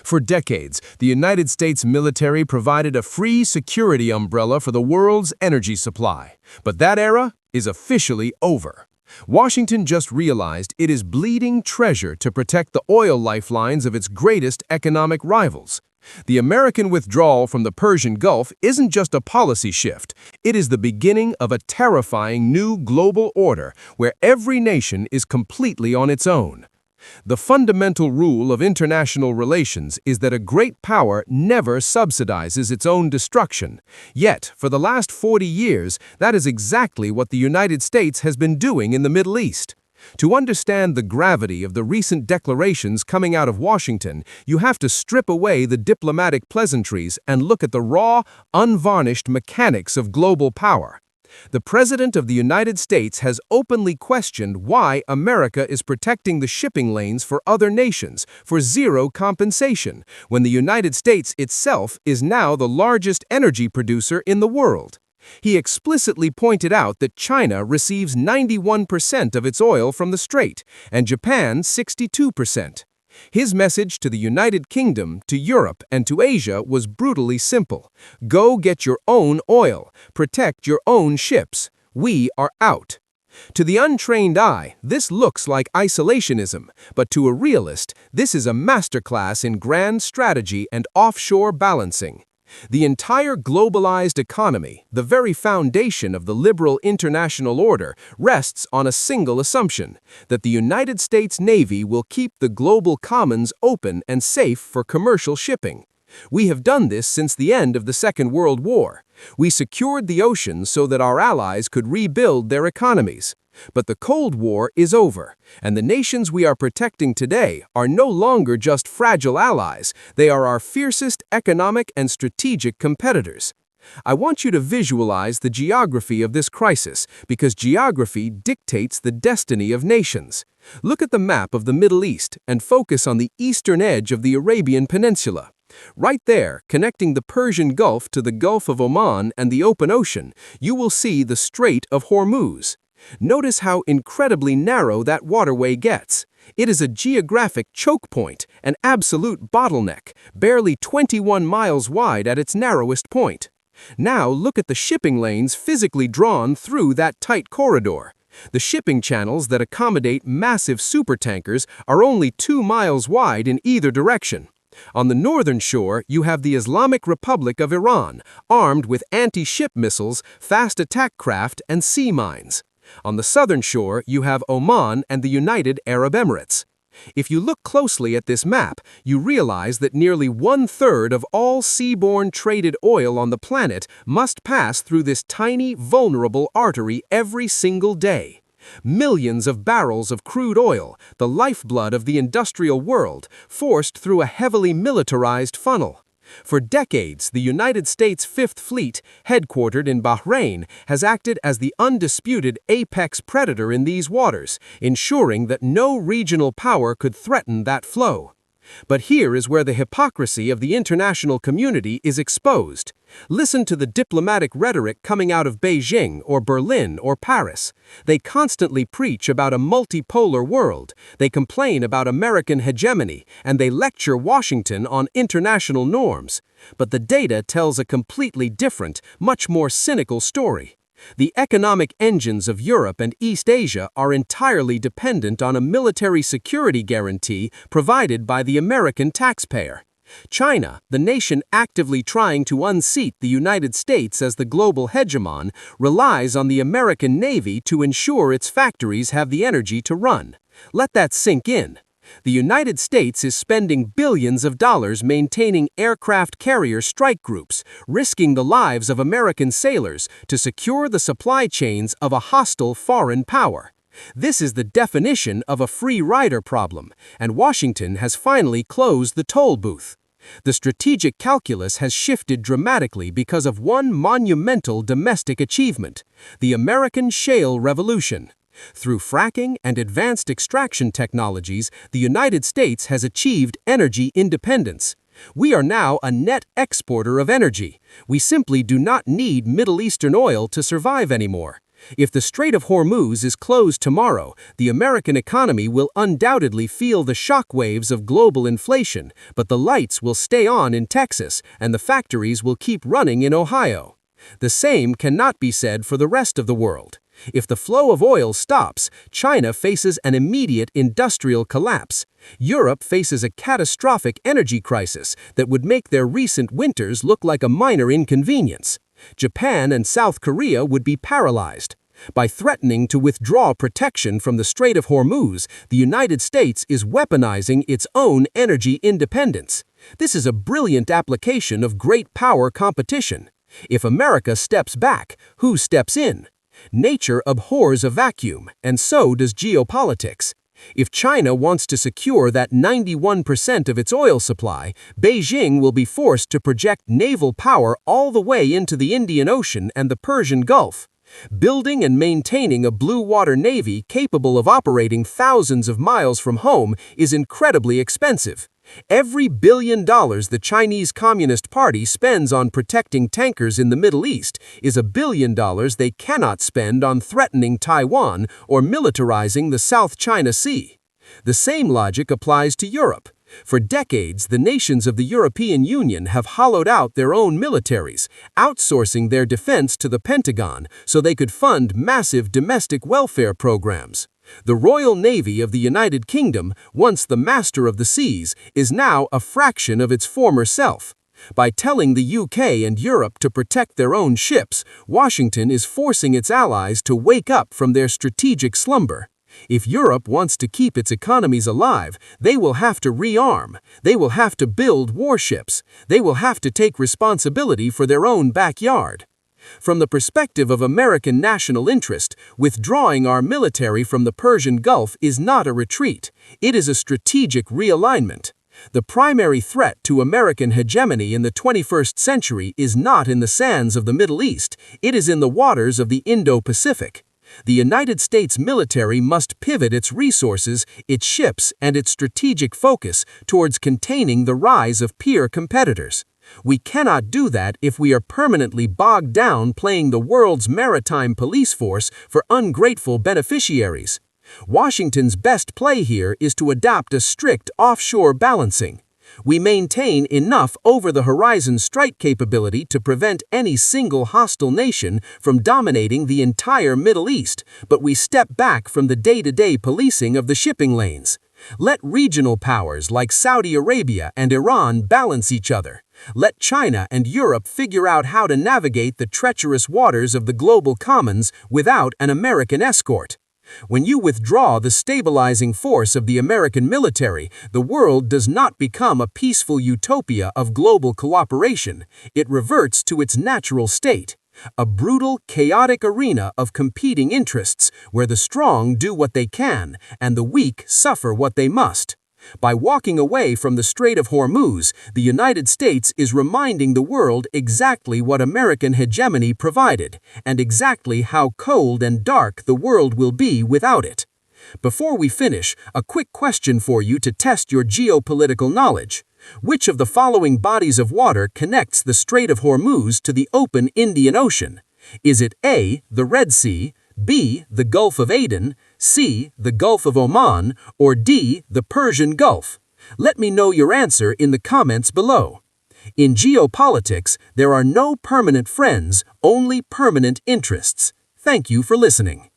For decades, the United States military provided a free security umbrella for the world's energy supply. But that era is officially over. Washington just realized it is bleeding treasure to protect the oil lifelines of its greatest economic rivals. The American withdrawal from the Persian Gulf isn't just a policy shift, it is the beginning of a terrifying new global order where every nation is completely on its own. The fundamental rule of international relations is that a great power never subsidizes its own destruction. Yet, for the last 40 years, that is exactly what the United States has been doing in the Middle East. To understand the gravity of the recent declarations coming out of Washington, you have to strip away the diplomatic pleasantries and look at the raw, unvarnished mechanics of global power. The President of the United States has openly questioned why America is protecting the shipping lanes for other nations for zero compensation, when the United States itself is now the largest energy producer in the world. He explicitly pointed out that China receives 91% of its oil from the Strait, and Japan 62%. His message to the United Kingdom, to Europe, and to Asia was brutally simple. Go get your own oil. Protect your own ships. We are out. To the untrained eye, this looks like isolationism, but to a realist, this is a masterclass in grand strategy and offshore balancing. The entire globalized economy, the very foundation of the liberal international order, rests on a single assumption, that the United States Navy will keep the global commons open and safe for commercial shipping. We have done this since the end of the Second World War. We secured the oceans so that our allies could rebuild their economies. But the Cold War is over, and the nations we are protecting today are no longer just fragile allies, they are our fiercest economic and strategic competitors. I want you to visualize the geography of this crisis, because geography dictates the destiny of nations. Look at the map of the Middle East and focus on the eastern edge of the Arabian Peninsula. Right there, connecting the Persian Gulf to the Gulf of Oman and the open ocean, you will see the Strait of Hormuz. Notice how incredibly narrow that waterway gets. It is a geographic choke point, an absolute bottleneck, barely 21 miles wide at its narrowest point. Now look at the shipping lanes physically drawn through that tight corridor. The shipping channels that accommodate massive supertankers are only 2 miles wide in either direction. On the northern shore, you have the Islamic Republic of Iran, armed with anti-ship missiles, fast attack craft, and sea mines. On the southern shore, you have Oman and the United Arab Emirates. If you look closely at this map, you realize that nearly 1/3 of all seaborne traded oil on the planet must pass through this tiny, vulnerable artery every single day. Millions of barrels of crude oil, the lifeblood of the industrial world, forced through a heavily militarized funnel. For decades, the United States Fifth Fleet, headquartered in Bahrain, has acted as the undisputed apex predator in these waters, ensuring that no regional power could threaten that flow. But here is where the hypocrisy of the international community is exposed. Listen to the diplomatic rhetoric coming out of Beijing or Berlin or Paris. They constantly preach about a multipolar world, they complain about American hegemony, and they lecture Washington on international norms. But the data tells a completely different, much more cynical story. The economic engines of Europe and East Asia are entirely dependent on a military security guarantee provided by the American taxpayer. China, the nation actively trying to unseat the United States as the global hegemon, relies on the American Navy to ensure its factories have the energy to run. Let that sink in. The United States is spending billions of dollars maintaining aircraft carrier strike groups, risking the lives of American sailors to secure the supply chains of a hostile foreign power. This is the definition of a free rider problem, and Washington has finally closed the toll booth. The strategic calculus has shifted dramatically because of one monumental domestic achievement: the American shale revolution. Through fracking and advanced extraction technologies, the United States has achieved energy independence. We are now a net exporter of energy. We simply do not need Middle Eastern oil to survive anymore. If the Strait of Hormuz is closed tomorrow, the American economy will undoubtedly feel the shockwaves of global inflation, but the lights will stay on in Texas and the factories will keep running in Ohio. The same cannot be said for the rest of the world. If the flow of oil stops, China faces an immediate industrial collapse. Europe faces a catastrophic energy crisis that would make their recent winters look like a minor inconvenience. Japan and South Korea would be paralyzed. By threatening to withdraw protection from the Strait of Hormuz, the United States is weaponizing its own energy independence. This is a brilliant application of great power competition. If America steps back, who steps in? Nature abhors a vacuum, and so does geopolitics. If China wants to secure that 91% of its oil supply, Beijing will be forced to project naval power all the way into the Indian Ocean and the Persian Gulf. Building and maintaining a blue water navy capable of operating thousands of miles from home is incredibly expensive. Every $1 billion the Chinese Communist Party spends on protecting tankers in the Middle East is $1 billion they cannot spend on threatening Taiwan or militarizing the South China Sea. The same logic applies to Europe. For decades, the nations of the European Union have hollowed out their own militaries, outsourcing their defense to the Pentagon so they could fund massive domestic welfare programs. The Royal Navy of the United Kingdom, once the master of the seas, is now a fraction of its former self. By telling the UK and Europe to protect their own ships, Washington is forcing its allies to wake up from their strategic slumber. If Europe wants to keep its economies alive, they will have to rearm. They will have to build warships. They will have to take responsibility for their own backyard. From the perspective of American national interest, withdrawing our military from the Persian Gulf is not a retreat. It is a strategic realignment. The primary threat to American hegemony in the 21st century is not in the sands of the Middle East, it is in the waters of the Indo-Pacific. The United States military must pivot its resources, its ships, and its strategic focus towards containing the rise of peer competitors. We cannot do that if we are permanently bogged down playing the world's maritime police force for ungrateful beneficiaries. Washington's best play here is to adopt a strict offshore balancing. We maintain enough over-the-horizon strike capability to prevent any single hostile nation from dominating the entire Middle East, but we step back from the day-to-day policing of the shipping lanes. Let regional powers like Saudi Arabia and Iran balance each other. Let China and Europe figure out how to navigate the treacherous waters of the global commons without an American escort. When you withdraw the stabilizing force of the American military, the world does not become a peaceful utopia of global cooperation. It reverts to its natural state, a brutal, chaotic arena of competing interests where the strong do what they can and the weak suffer what they must. By walking away from the Strait of Hormuz, the United States is reminding the world exactly what American hegemony provided, and exactly how cold and dark the world will be without it. Before we finish, a quick question for you to test your geopolitical knowledge. Which of the following bodies of water connects the Strait of Hormuz to the open Indian Ocean? Is it A, the Red Sea, B, the Gulf of Aden, C, the Gulf of Oman, or D, the Persian Gulf? Let me know your answer in the comments below. In geopolitics, there are no permanent friends, only permanent interests. Thank you for listening.